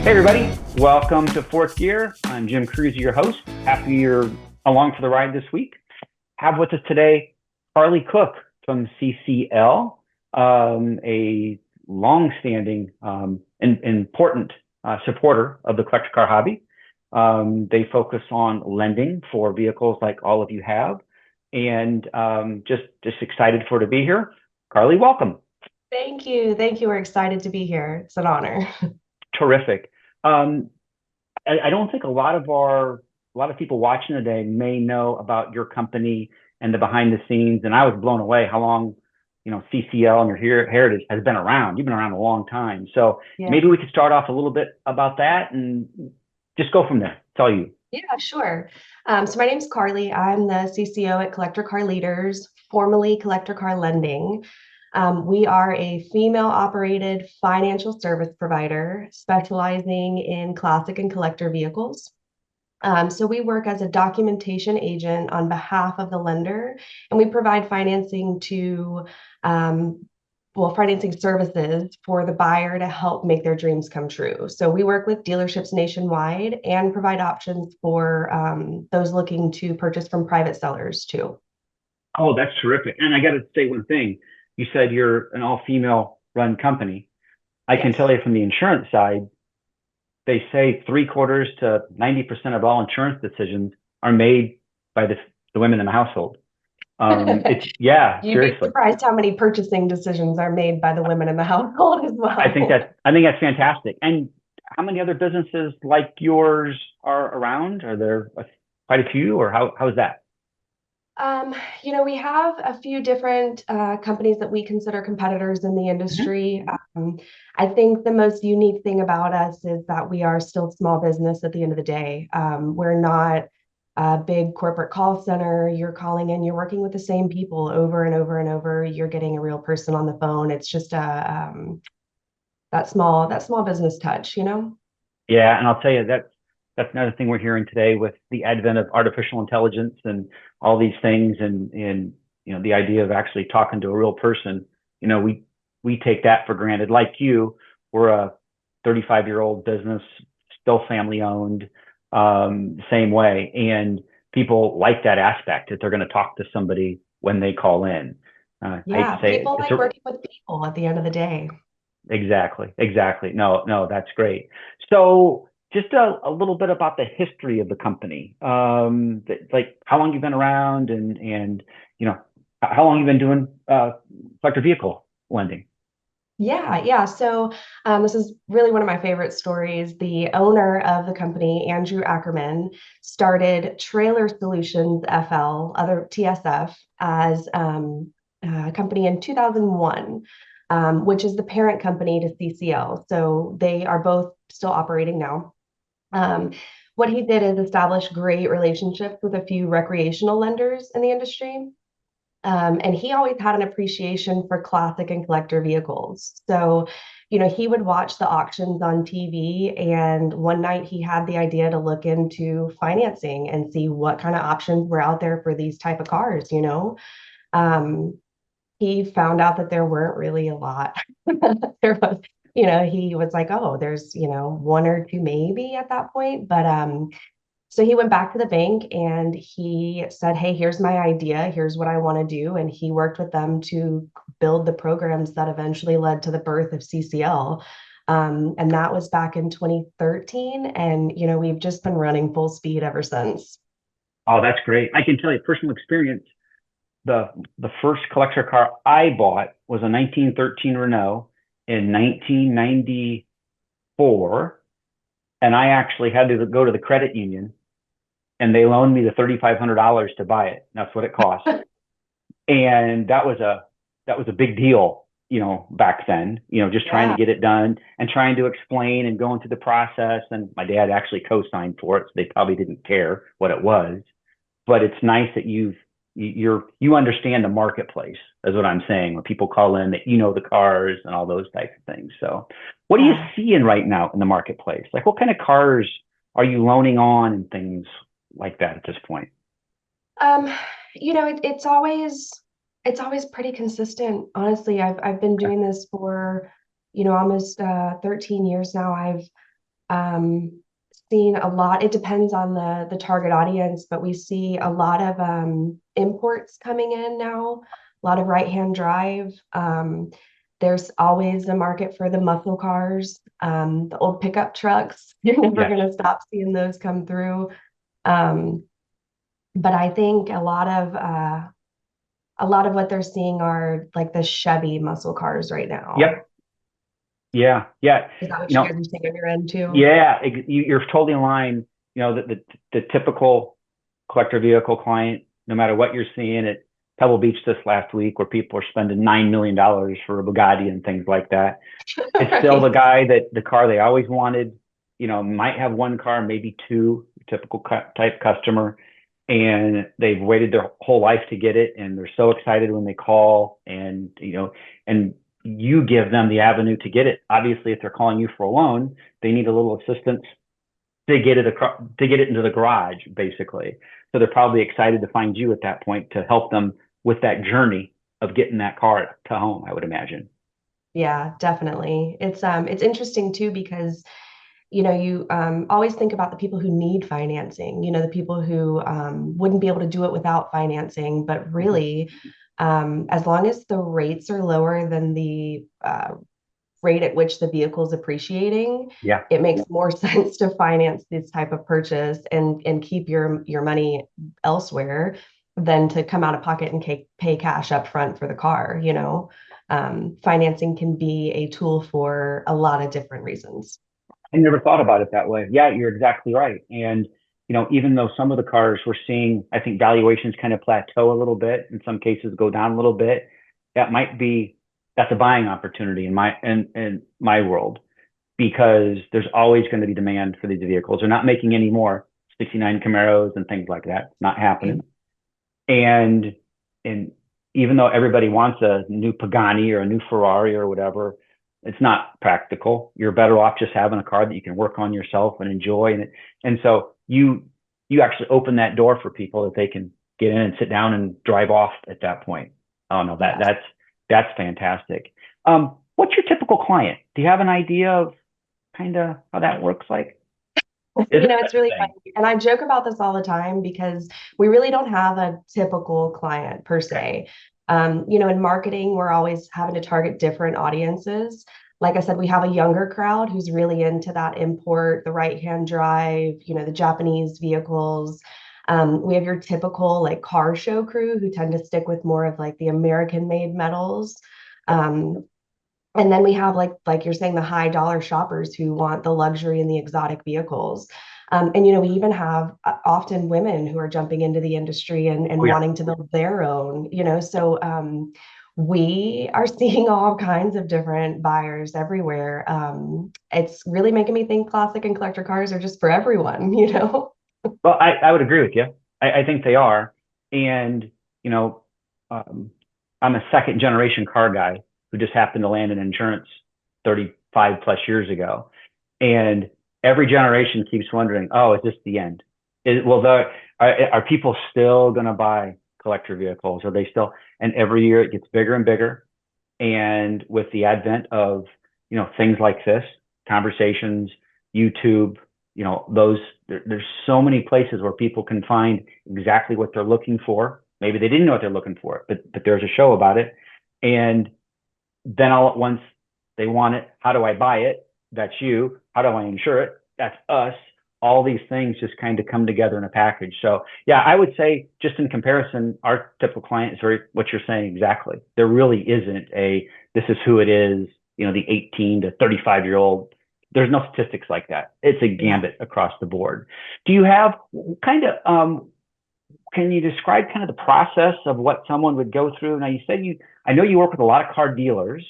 Hey everybody, welcome to Fourth Gear. I'm Jim Kruse, your host. Happy you're along for the ride this week. Have with us today Carly Cook from CCL, a long-standing and important supporter of the collector car hobby. They focus on lending for vehicles like all of you have, and just excited for her to be here. Carly, welcome. Thank you. Thank you. We're excited to be here. It's an honor. Terrific. Um, I don't think a lot of people watching today may know about your company and the behind the scenes. And I was blown away how long, CCL and your heritage has been around. You've been around a long time. So Yeah. maybe we could start off a little bit about that and just go from there. It's all you. Yeah, sure. So my name's Carly. I'm the CCO at Collector Car Leaders, formerly Collector Car Lending. We are a female-operated financial service provider specializing in classic and collector vehicles. So we work as a documentation agent on behalf of the lender, and we provide financing to financing services for the buyer to help make their dreams come true. So we work with dealerships nationwide and provide options for those looking to purchase from private sellers too. Oh, that's terrific. And I got to say one thing. You said you're an all-female run company. I can Yes. tell you from the insurance side, they say 3/4 to 90% of all insurance decisions are made by the women in the household. It's yeah, You'd be seriously. surprised how many purchasing decisions are made by the women in the household as well. I think that's fantastic. And how many other businesses like yours are around? Are there quite a few, or how's that? Um, we have a few different companies that we consider competitors in the Mhm. industry. I think the most unique thing about us is that we are still small business at the end of the day. We're not a big corporate call center. You're calling in, you're working with the same people over and over and over. You're getting a real person on the phone. It's just that small business touch. Yeah, and I'll tell you that's another thing we're hearing today with the advent of artificial intelligence and all these things, and the idea of actually talking to a real person. We take that for granted. Like you, we're a 35-year-old business, still family owned, same way, and people like that aspect that they're going to talk to somebody when they call in. I hate Yeah, to say it, people it's like working with people at the end of the day. exactly, exactly. No, no, that's great. So just a little bit about the history of the company. Like how long you've been around and you know how long you've been doing collector vehicle lending. Yeah, yeah. So this is really one of my favorite stories. The owner of the company, Andrew Ackerman, started Trailer Solutions FL, other TSF, as a company in 2001, which is the parent company to CCL. So they are both still operating now. Um, what he did is establish great relationships with a few recreational lenders in the industry. And he always had an appreciation for classic and collector vehicles. So, he would watch the auctions on TV, and one night he had the idea to look into financing and see what kind of options were out there for these type of cars. Um, he found out that there weren't really a lot. There was, he was like, oh, there's, one or two maybe at that point. But so he went back to the bank and he said, hey, here's my idea. Here's what I want to do. And he worked with them to build the programs that eventually led to the birth of CCL. And that was back in 2013. And, we've just been running full speed ever since. Oh, that's great. I can tell you personal experience. The first collector car I bought was a 1913 Renault in 1994, and I actually had to go to the credit union and they loaned me the $3,500 to buy it. That's what it cost. And that was a big deal, back then, just trying to Yeah. get it done and trying to explain and going through the process. And my dad actually co-signed for it, so they probably didn't care what it was. But it's nice that you understand the marketplace, is what I'm saying. When people call in, that the cars and all those types of things. So, what are you Yeah. seeing right now in the marketplace? Like, what kind of cars are you loaning on and things like that at this point? Um, it's always pretty consistent. Honestly, I've been Okay. doing this for, almost 13 years now. um, seen a lot. It depends on the target audience, but we see a lot of imports coming in now, a lot of right-hand drive. There's always a market for the muscle cars, the old pickup trucks. You're never Yes. going to stop seeing those come through. Um, but I think a lot of what they're seeing are like the Chevy muscle cars right now. Yep. Yeah. Yeah. Is that what You you guys know, are seeing on your end too? yeah, you're totally in line. You know, the typical collector vehicle client, no matter what you're seeing at Pebble Beach this last week, where people are spending $9 million for a Bugatti and things like that. It's still the Right. guy that the car they always wanted, might have one car, maybe two, typical type customer, and they've waited their whole life to get it, and they're so excited when they call, and you give them the avenue to get it. Obviously, if they're calling you for a loan, they need a little assistance to get it into the garage, basically. So they're probably excited to find you at that point to help them with that journey of getting that car to home, I would imagine. Yeah, definitely. It's interesting too because you always think about the people who need financing, the people who wouldn't be able to do it without financing, but Mhm. really, as long as the rates are lower than the rate at which the vehicle is appreciating, Yeah. it makes more sense to finance this type of purchase and keep your money elsewhere than to come out of pocket and pay cash up front for the car. Financing can be a tool for a lot of different reasons. I never thought about it that way. Yeah, you're exactly right. And even though some of the cars we're seeing, I think valuations kind of plateau a little bit, in some cases go down a little bit. That might be that's a buying opportunity in my world, because there's always going to be demand for these vehicles. They're not making any more 69 Camaros and things like that. Not happening. And and even though everybody wants a new Pagani or a new Ferrari or whatever, it's not practical. You're better off just having a car that you can work on yourself and enjoy. And so you actually open that door for people that they can get in and sit down and drive off at that point. Oh no, Yes. that's fantastic. What's your typical client? Do you have an idea of kind of how that works like? Is there It's such really a thing? funny. And I joke about this all the time because we really don't have a typical client per Okay. se. In marketing, we're always having to target different audiences. Like I said, we have a younger crowd who's really into that import, the right-hand drive, the Japanese vehicles. We have your typical like car show crew who tend to stick with more of like the American-made metals. Um, and then we have like you're saying, the high dollar shoppers who want the luxury and the exotic vehicles. And we even have often women who are jumping into the industry Oh and yeah. wanting to build their own, so we are seeing all kinds of different buyers everywhere. It's really making me think classic and collector cars are just for everyone. Well, I would agree with you. I think they are. And, you know, um, I'm a second generation car guy who just happened to land in insurance 35 plus years ago. And every generation keeps wondering, oh, is this the end? Are people still going to buy collector vehicles? Are they still? And every year it gets bigger and bigger. And with the advent of, things like this, conversations, YouTube, there's so many places where people can find exactly what they're looking for. Maybe they didn't know what they're looking for, but there's a show about it. And then all at once they want it. How do I buy it? That's you. How do I insure it? That's us. All these things just kind of come together in a package. So yeah, I would say just in comparison, our typical client is very what you're saying exactly. There really isn't a this is who it is, the 18 to 35-year-old. There's no statistics like that. It's a Yeah. gambit across the board. Do you have kind of can you describe kind of the process of what someone would go through? Now you said I know you work with a lot of car dealers,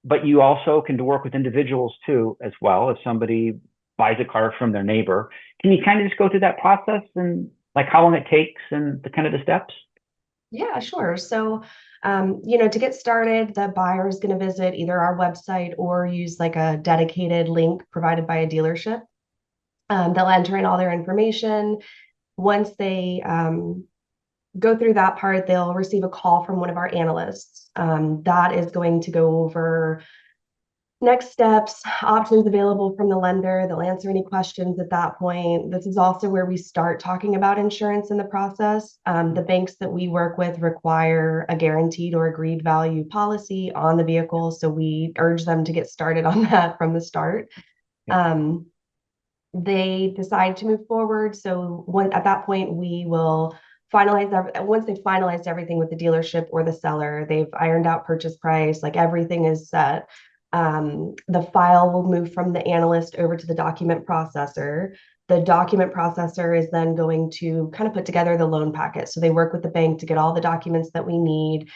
but you also can work with individuals too, as well. If somebody buys a car from their neighbor, can you kind of just go through that process and like how long it takes and the kind of the steps? Yeah, sure. So, to get started, the buyer is going to visit either our website or use like a dedicated link provided by a dealership. They'll enter in all their information. Once they go through that part, they'll receive a call from one of our analysts. That is going to go over Next steps, options available from the lender. They'll answer any questions at that point. This is also where we start talking about insurance in the process. The banks that we work with require a guaranteed or agreed value policy on the vehicle. So we urge them to get started on that from the start. Yeah. They decide to move forward. So at that point, we will finalize once they've finalized everything with the dealership or the seller, they've ironed out purchase price, like everything is set. The file will move from the analyst over to the document processor. The document processor is then going to kind of put together the loan packet. So they work with the bank to get all the documents that we need,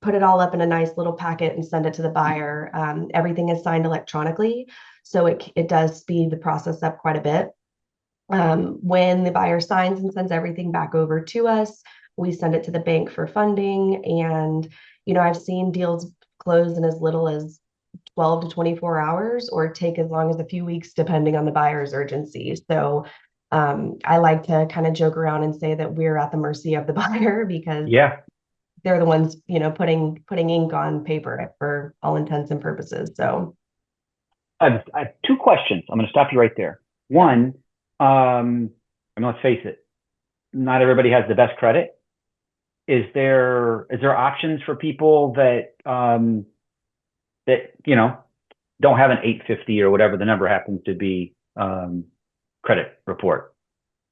put it all up in a nice little packet and send it to the buyer. Everything is signed electronically, so it does speed the process up quite a bit. When the buyer signs and sends everything back over to us, we send it to the bank for funding. And, I've seen deals close in as little as 12 to 24 hours or take as long as a few weeks, depending on the buyer's urgency. So I like to kind of joke around and say that we're at the mercy of the buyer because Yeah. they're the ones, putting ink on paper for all intents and purposes. So I have two questions. I'm going to stop you right there. One, let's face it, not everybody has the best credit. Is there options for people that don't have an 850 or whatever the number happens to be credit report?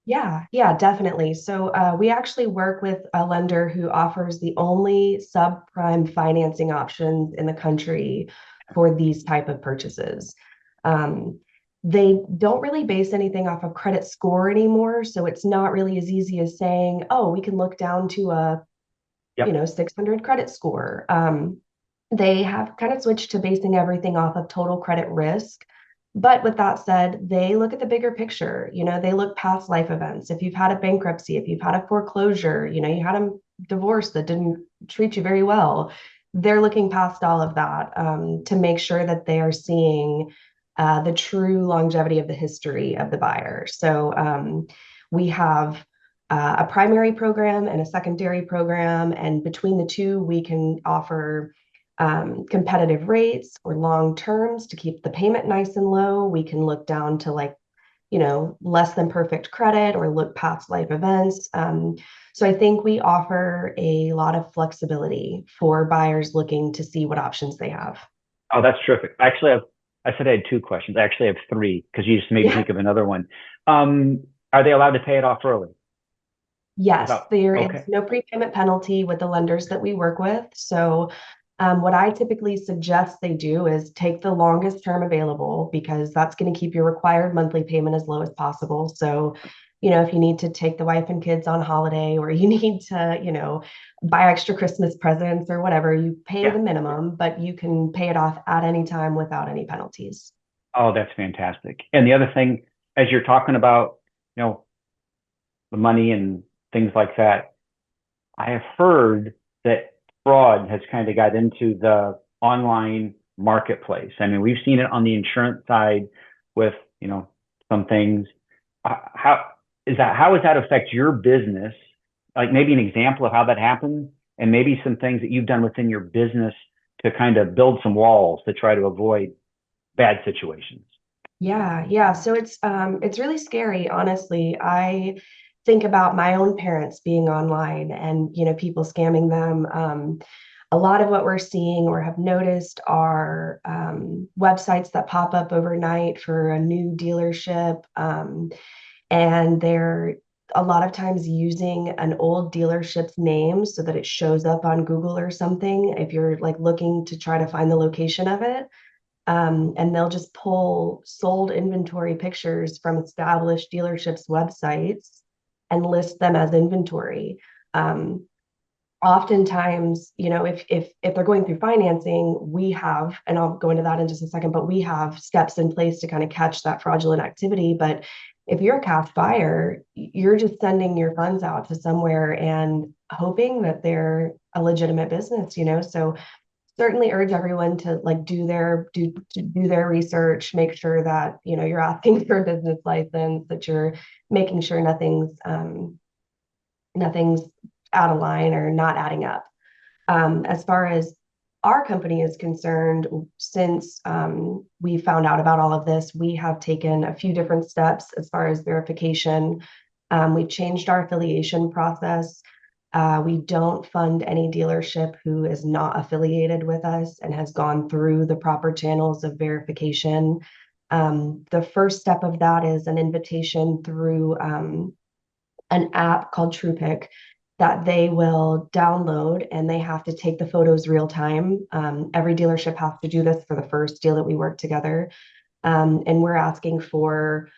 yeah, definitely. So we actually work with a lender who offers the only subprime financing options in the country for these type of purchases. Um, they don't really base anything off of credit score anymore, so it's not really as easy as saying, "Oh, we can look down to a Yep. 600 credit score." They have kind of switched to basing everything off of total credit risk. But with that said, they look at the bigger picture. They look past life events. If you've had a bankruptcy, if you've had a foreclosure, you had a divorce that didn't treat you very well, they're looking past all of that to make sure that they are seeing the true longevity of the history of the buyer. So we have a primary program and a secondary program, and between the two, we can offer competitive rates or long terms to keep the payment nice and low. We can look down to less than perfect credit or look past life events. So I think we offer a lot of flexibility for buyers looking to see what options they have. Oh, that's terrific. Actually, I said I had two questions. I actually have three because you just made me Yeah. think of another one. Are they allowed to pay it off early? Yes, Without, there is okay. no prepayment penalty with the lenders that we work with. So, what I typically suggest they do is take the longest term available because that's going to keep your required monthly payment as low as possible. So, if you need to take the wife and kids on holiday or you need to, buy extra Christmas presents or whatever, you pay Yeah. the minimum, but you can pay it off at any time without any penalties. Oh, that's fantastic. And the other thing, as you're talking about, you know, the money and things like that, I have heard that fraud has kind of got into the online marketplace. I mean, we've seen it on the insurance side with, some things. How how does that affect your business? Like maybe an example of how that happens and maybe some things that you've done within your business to kind of build some walls to try to avoid bad situations. Yeah. So it's really scary, honestly. I think about my own parents being online and people scamming them. A lot of what we're seeing or have noticed are websites that pop up overnight for a new dealership, and they're a lot of times using an old dealership's name so that it shows up on Google or something if you're like looking to try to find the location of it. And they'll just pull sold inventory pictures from established dealerships' websites and list them as inventory. Um, Oftentimes, if they're going through financing, we have, and I'll go into that in just a second, but we have steps in place to kind of catch that fraudulent activity. But if you're a cash buyer, you're just sending your funds out to somewhere and hoping that they're a legitimate business. So certainly urge everyone to like do their research, make sure that you're asking for a business license, that you're making sure nothing's out of line or not adding up. As far as our company is concerned, since we found out about all of this, we have taken a few different steps as far as verification. We've changed our affiliation process. We don't fund any dealership who is not affiliated with us and has gone through the proper channels of verification. The first step of that is an invitation through an app called TruePic that they will download, and they have to take the photos real time. Every dealership has to do this for the first deal that we work together. And we're asking for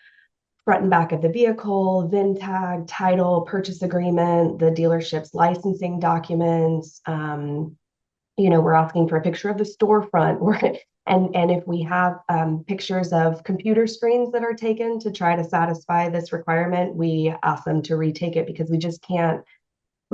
front and back of the vehicle, VIN tag, title, purchase agreement, the dealership's licensing documents. We're asking for a picture of the storefront. And if we have pictures of computer screens that are taken to try to satisfy this requirement, we ask them to retake it, because we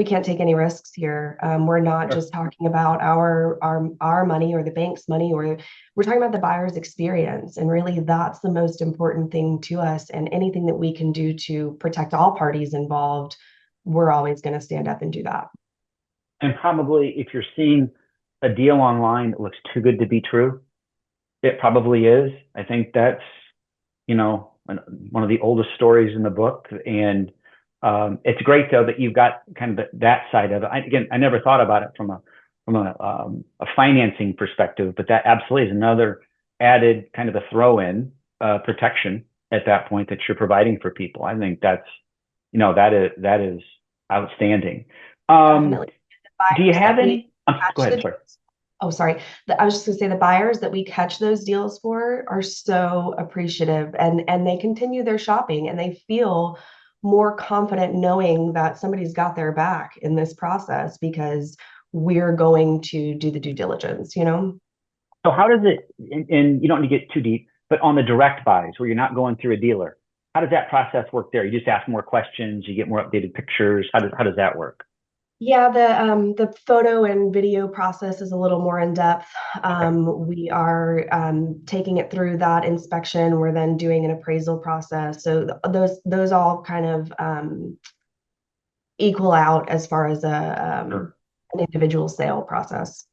can't take any risks here. We're not Sure. just talking about our money or the bank's money, or we're talking about the buyer's experience. And really, that's the most important thing to us. And anything that we can do to protect all parties involved, we're always going to stand up and do that. And probably if you're seeing a deal online that looks too good to be true, it probably is. I think that's, one of the oldest stories in the book. And it's great though that you've got kind of that side of it. I never thought about it from a financing perspective, but that absolutely is another added kind of a throw in protection at that point that you're providing for people. I think that is outstanding. Definitely. Do you Buyers have that we any? Go catch ahead. the Sorry. Oh, sorry. I was just going to say, the buyers that we catch those deals for are so appreciative, and they continue their shopping, and they feel more confident knowing that somebody's got their back in this process, because we're going to do the due diligence. So how does it? And you don't need to get too deep, but on the direct buys where you're not going through a dealer, how does that process work there? You just ask more questions, you get more updated pictures. How does that work? Yeah, the photo and video process is a little more in depth. Okay. We are taking it through that inspection. We're then doing an appraisal process. So those all kind of equal out as far as Sure. an individual sale process.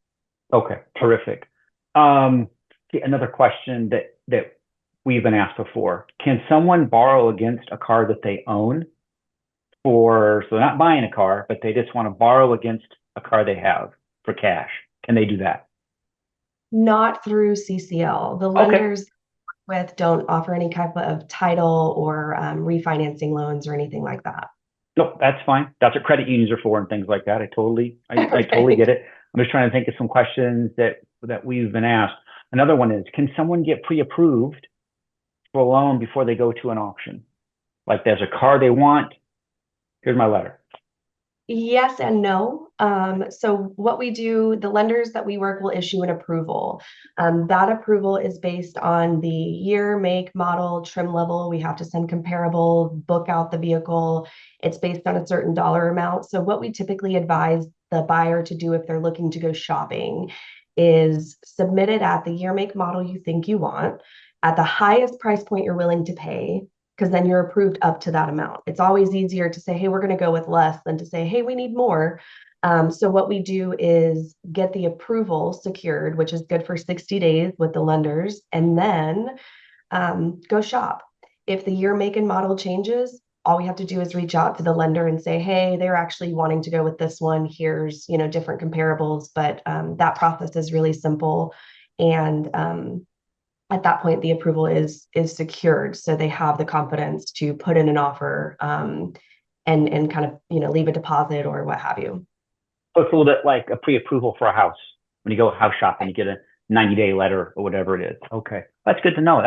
Okay. Terrific. Um, Another question that we've been asked before: can someone borrow against a car that they own? So they're not buying a car, but they just want to borrow against a car they have for cash. Can they do that? Not through CCL. The Okay. lenders with don't offer any type of title or refinancing loans or anything like that. No, that's fine. That's what credit unions are for and things like that. I totally Okay. get it. I'm just trying to think of some questions that we've been asked. Another one is, can someone get pre-approved for a loan before they go to an auction? Like there's a car they want. Here's my letter. Yes and no. So what we do, the lenders that we work will issue an approval. That approval is based on the year, make, model, trim level. We have to send comparable, book out the vehicle. It's based on a certain dollar amount. So what we typically advise the buyer to do if they're looking to go shopping is submit it at the year, make, model you think you want, at the highest price point you're willing to pay, because then you're approved up to that amount. It's always easier to say, hey, we're going to go with less than to say, hey, we need more. So what we do is get the approval secured, which is good for 60 days with the lenders, and then go shop. If the year, make, and model changes, all we have to do is reach out to the lender and say, hey, they're actually wanting to go with this one. Here's, different comparables. But that process is really simple. And at that point, the approval is secured. So they have the confidence to put in an offer, and kind of, leave a deposit or what have you. So it's a little bit like a pre-approval for a house. When you go house shopping, you get a 90-day letter or whatever it is. Okay. That's good to know.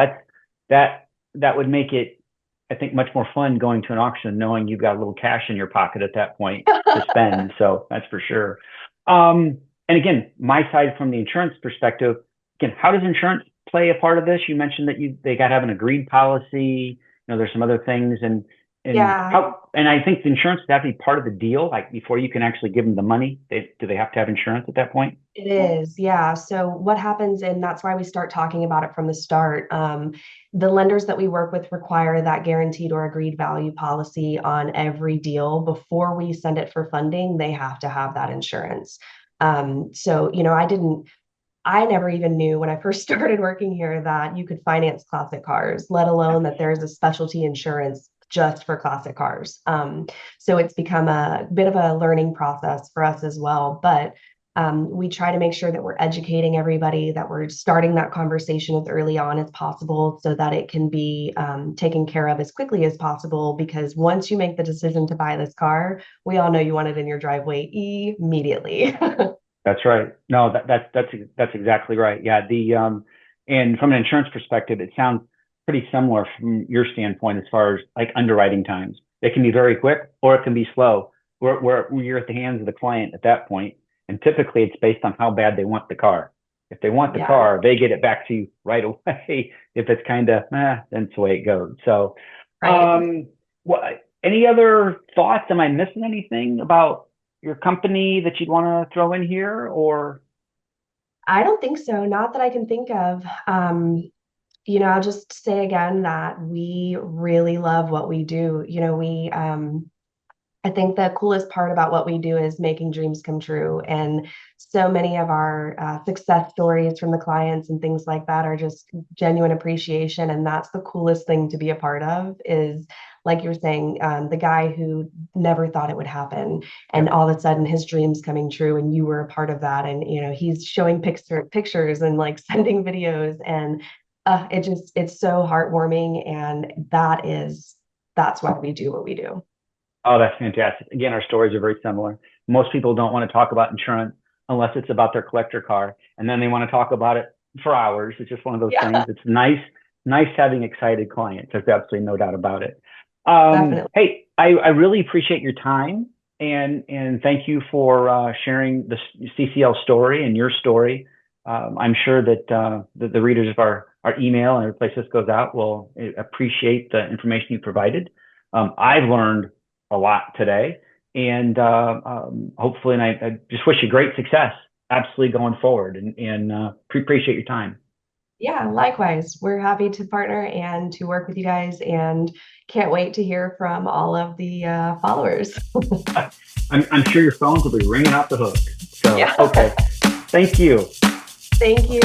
That would make it, I think, much more fun going to an auction, knowing you've got a little cash in your pocket at that point to spend. So that's for sure. And again, my side from the insurance perspective, again, how does insurance play a part of this? You mentioned that they got to have an agreed policy. There's some other things, Yeah. and I think the insurance would have to be part of the deal, like before you can actually give them the money. Do they have to have insurance at that point? It is, yeah. So what happens, and that's why we start talking about it from the start. The lenders that we work with require that guaranteed or agreed value policy on every deal. Before we send it for funding, they have to have that insurance. So, I never even knew when I first started working here that you could finance classic cars, let alone that there's a specialty insurance just for classic cars. So it's become a bit of a learning process for us as well. But we try to make sure that we're educating everybody, that we're starting that conversation as early on as possible so that it can be taken care of as quickly as possible. Because once you make the decision to buy this car, we all know you want it in your driveway immediately. That's right. No, that's exactly right. Yeah. And from an insurance perspective, it sounds pretty similar from your standpoint as far as like underwriting times. It can be very quick or it can be slow. Where you're at the hands of the client at that point, and typically it's based on how bad they want the car. If they want the Yeah, car, they get it back to you right away. If it's kind of, then it's the way it goes. So, right. what? Any other thoughts? Am I missing anything about your company that you'd want to throw in here, or I don't think so. Not that I can think of. I'll just say again that we really love what we do. I think the coolest part about what we do is making dreams come true. And so many of our success stories from the clients and things like that are just genuine appreciation. And that's the coolest thing to be a part of is, like you were saying, the guy who never thought it would happen. And yeah. all of a sudden his dreams coming true and you were a part of that. And, he's showing pictures and like sending videos. And it's so heartwarming. And that's why we do what we do. Oh, that's fantastic. Again, our stories are very similar. Most people don't want to talk about insurance unless it's about their collector car, and then they want to talk about it for hours. It's just one of those things. Yeah, It's nice having excited clients. There's absolutely no doubt about it. definitely. Hey, I really appreciate your time and thank you for sharing the CCL story and your story. I'm sure that the readers of our email and every place this goes out will appreciate the information you provided. I've learned a lot today, and hopefully, and I just wish you great success, absolutely going forward, and appreciate your time. Yeah, likewise. We're happy to partner and to work with you guys and can't wait to hear from all of the followers. I'm sure your phones will be ringing off the hook. So, Yeah. okay, thank you. Thank you.